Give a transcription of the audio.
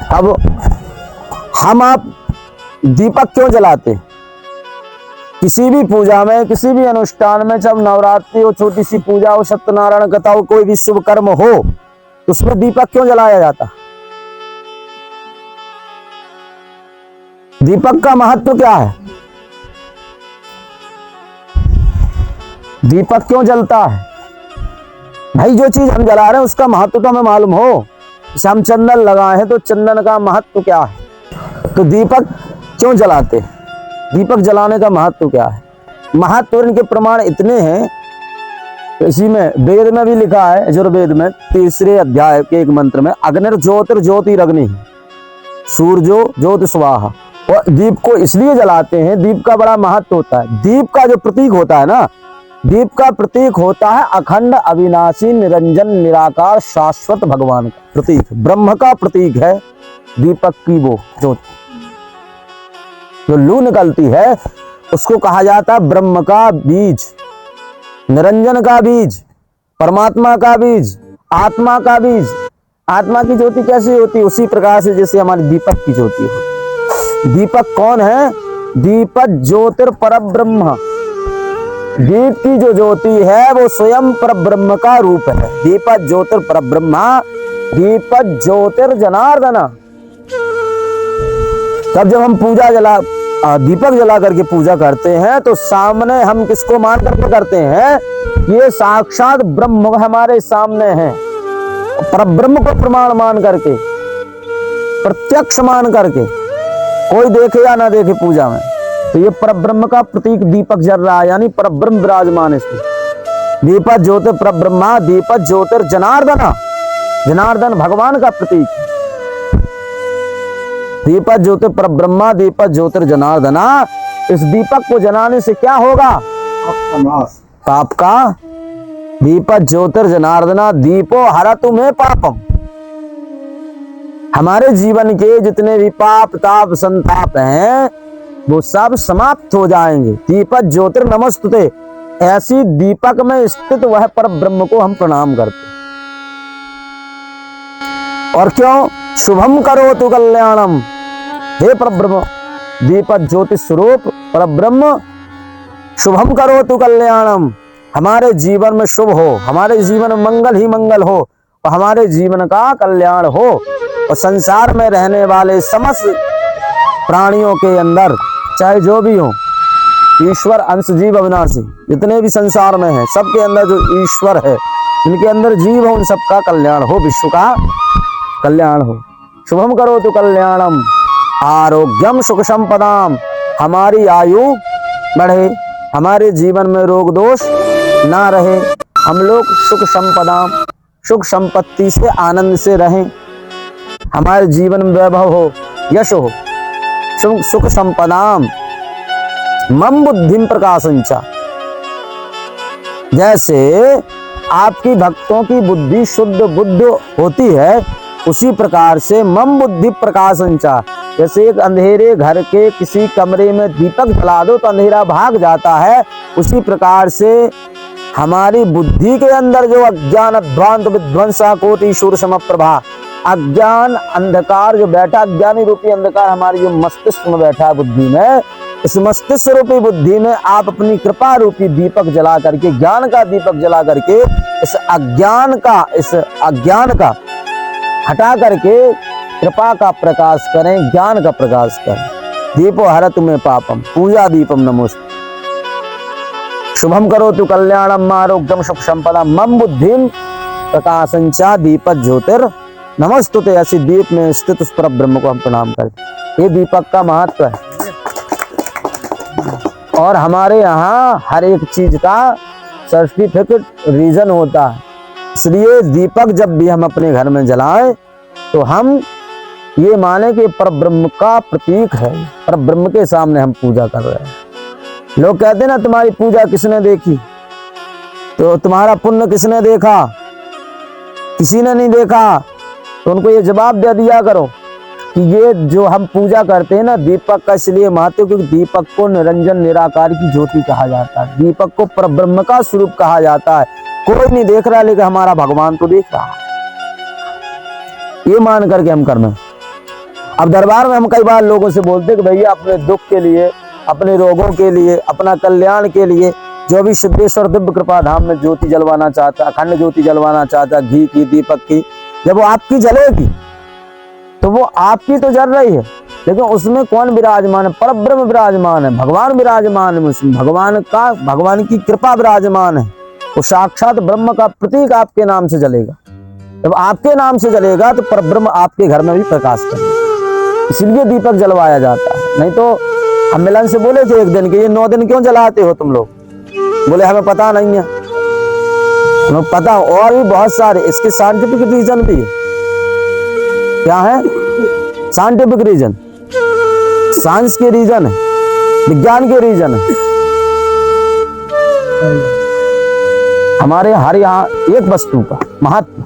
अब हम आप दीपक क्यों जलाते? किसी भी पूजा में, किसी भी अनुष्ठान में, जब नवरात्रि हो, छोटी सी पूजा हो, सत्यनारायण कथा हो, कोई भी शुभ कर्म हो, तो उसमें दीपक क्यों जलाया जाता? दीपक का महत्व क्या है? दीपक क्यों जलता है? भाई जो चीज हम जला रहे हैं उसका महत्व तो हमें मालूम हो। जैसे हम चंदन लगाए हैं तो चंदन का महत्व क्या है? तो दीपक क्यों जलाते? दीपक जलाने का महत्व क्या है? महत्व इनके प्रमाण इतने हैं, इसी में वेद में भी लिखा है, यजुर्वेद में 3 अध्याय के एक मंत्र में, अग्निर ज्योतिरग्नि, सूर्यो ज्योति स्वाहा। और दीप को इसलिए जलाते हैं, दीप का बड़ा महत्व होता है। दीप का जो प्रतीक होता है ना, दीप का प्रतीक होता है अखंड अविनाशी निरंजन निराकार शाश्वत भगवान का प्रतीक, ब्रह्म का प्रतीक है दीपक की वो ज्योति। जो लू निकलती है उसको कहा जाता है ब्रह्म का बीज, निरंजन का बीज, परमात्मा का बीज, आत्मा का बीज। आत्मा की ज्योति कैसी होती है? उसी प्रकार से जैसे हमारी दीपक की ज्योति होती। दीपक कौन है? दीपक ज्योतिर परब्रह्म। दीप की जो ज्योति है वो स्वयं परब्रह्म का रूप है। दीपक ज्योतिर परब्रह्मा, दीपक ज्योतिर जनार्दन। तब जब हम दीपक जला करके पूजा करते हैं तो सामने हम किसको मान करके करते हैं? ये साक्षात ब्रह्म हमारे सामने है। परब्रह्म को प्रमाण मान करके, प्रत्यक्ष मान करके, कोई देखे या ना देखे पूजा में, तो ये परब्रह्म का प्रतीक दीपक जल रहा है, यानी परब्रह्म विराजमान इसमें। दीपक ज्योतिर परब्रह्मा, दीपक ज्योतिर जनार्दन, जनार्दन भगवान का प्रतीक। दीपक ज्योतिर परब्रह्मा, दीपक ज्योतिर जनार्दना। इस दीपक को जलाने से क्या होगा? पाप का। दीपक ज्योतिर जनार्दना, दीपो हरतु मे पापम। हमारे जीवन के जितने भी पाप ताप संताप हैं वो सब समाप्त हो जाएंगे। दीपक ज्योतिर नमस्तुते। ऐसी दीपक में स्थित वह परब्रह्म को हम प्रणाम करते। और क्यों? शुभम करोतु कल्याणम। हे परब्रह्म, दीपक ज्योति स्वरूप परब्रह्म, शुभम करोतु कल्याणम। हमारे जीवन में शुभ हो, हमारे जीवन में मंगल ही मंगल हो, और हमारे जीवन का कल्याण हो। और संसार में रहने वाले समस्त प्राणियों के अंदर, चाहे जो भी हो, ईश्वर अंश जीव अविनाशी, जितने भी संसार में है, सबके अंदर जो ईश्वर है, जिनके अंदर जीव हो, उन सबका कल्याण हो, विश्व का कल्याण हो। शुभम करोतु कल्याणम, आरोग्यम सुख संपदाम। हमारी आयु बढ़े, हमारे जीवन में रोग दोष ना रहे, हम लोग सुख संपदाम, सुख संपत्ति से आनंद से रहें, हमारे जीवन में वैभव हो, यश हो, सुख संपदाम। मम बुद्धिम प्रकाशंचा। जैसे आपकी भक्तों की बुद्धि शुद्ध बुद्ध होती है, उसी प्रकार से मम बुद्धि प्रकाशंचा। जैसे एक अंधेरे घर के किसी कमरे में दीपक जला दो तो अंधेरा भाग जाता है, उसी प्रकार से हमारी बुद्धि के अंदर जो अज्ञान अध्वांत विध्वंसा कोटि शूर समप्रभा, अज्ञान अंधकार जो बैठा, अज्ञानी रूपी अंधकार हमारी जो मस्तिष्क में बैठा है बुद्धि में, इस मस्तिष्क रूपी बुद्धि में आप अपनी कृपा रूपी दीपक जला करके, ज्ञान का दीपक जला करके इस अज्ञान का हटा करके कृपा का प्रकाश करें, ज्ञान का प्रकाश करें। दीपो हरतु मे पापम, पूजा दीपम नमोस्तु। शुभम करोतु कल्याणम, आरोग्यम सुख संपदा, मम बुद्धिम प्रकाशंचा, दीपक ज्योतिर नमस्तुते। ऐसी दीप में स्थित उस पर ब्रह्म को हम प्रणाम करते। ये दीपक का महत्व है। और हमारे यहाँ हर एक चीज का सर्टिफिकेट रीजन होता है, इसलिए दीपक जब भी हम अपने घर में जलाएं तो हम ये माने कि परब्रह्म का प्रतीक है, परब्रह्म के सामने हम पूजा कर रहे हैं। लोग कहते हैं ना, तुम्हारी पूजा किसने देखी? तो तुम्हारा पुण्य किसने देखा? किसी ने नहीं देखा। तो उनको ये जवाब दे दिया करो कि ये जो हम पूजा करते हैं ना, दीपक का इसलिए महत्व क्योंकि दीपक को निरंजन निराकार की ज्योति कहा जाता है, दीपक को परब्रह्म का स्वरूप कहा जाता है। कोई नहीं देख रहा, लेकिन हमारा भगवान तो देख रहा है। ये मान करके हम करना। अब दरबार में हम कई बार लोगों से बोलते कि भैया अपने दुख के लिए, अपने रोगों के लिए, अपना कल्याण के लिए जो भी सिद्धेश्वर दिव्य कृपा धाम में ज्योति जलवाना चाहता, अखंड ज्योति जलवाना चाहता, घी की, दीपक की, जब वो आपकी जलेगी तो वो आपकी तो जल रही है, लेकिन उसमें कौन विराजमान है? परब्रह्म विराजमान है, भगवान विराजमान है उसमें, भगवान की कृपा विराजमान है। वो साक्षात ब्रह्म का प्रतीक आपके नाम से जलेगा। जब आपके नाम से जलेगा तो परब्रह्म आपके घर में भी प्रकाश करेगा, इसलिए दीपक जलवाया जाता है। नहीं तो हम मिलन से बोले थे एक दिन कि ये 9 दिन क्यों जलाते हो तुम लोग? बोले हमें पता नहीं है। हमें पता, और भी बहुत सारे इसके साइंटिफिक रीजन भी है। क्या है साइंटिफिक रीजन? साइंस के रीजन है, विज्ञान के रीजन है। हमारे हर यहाँ एक वस्तु का महत्व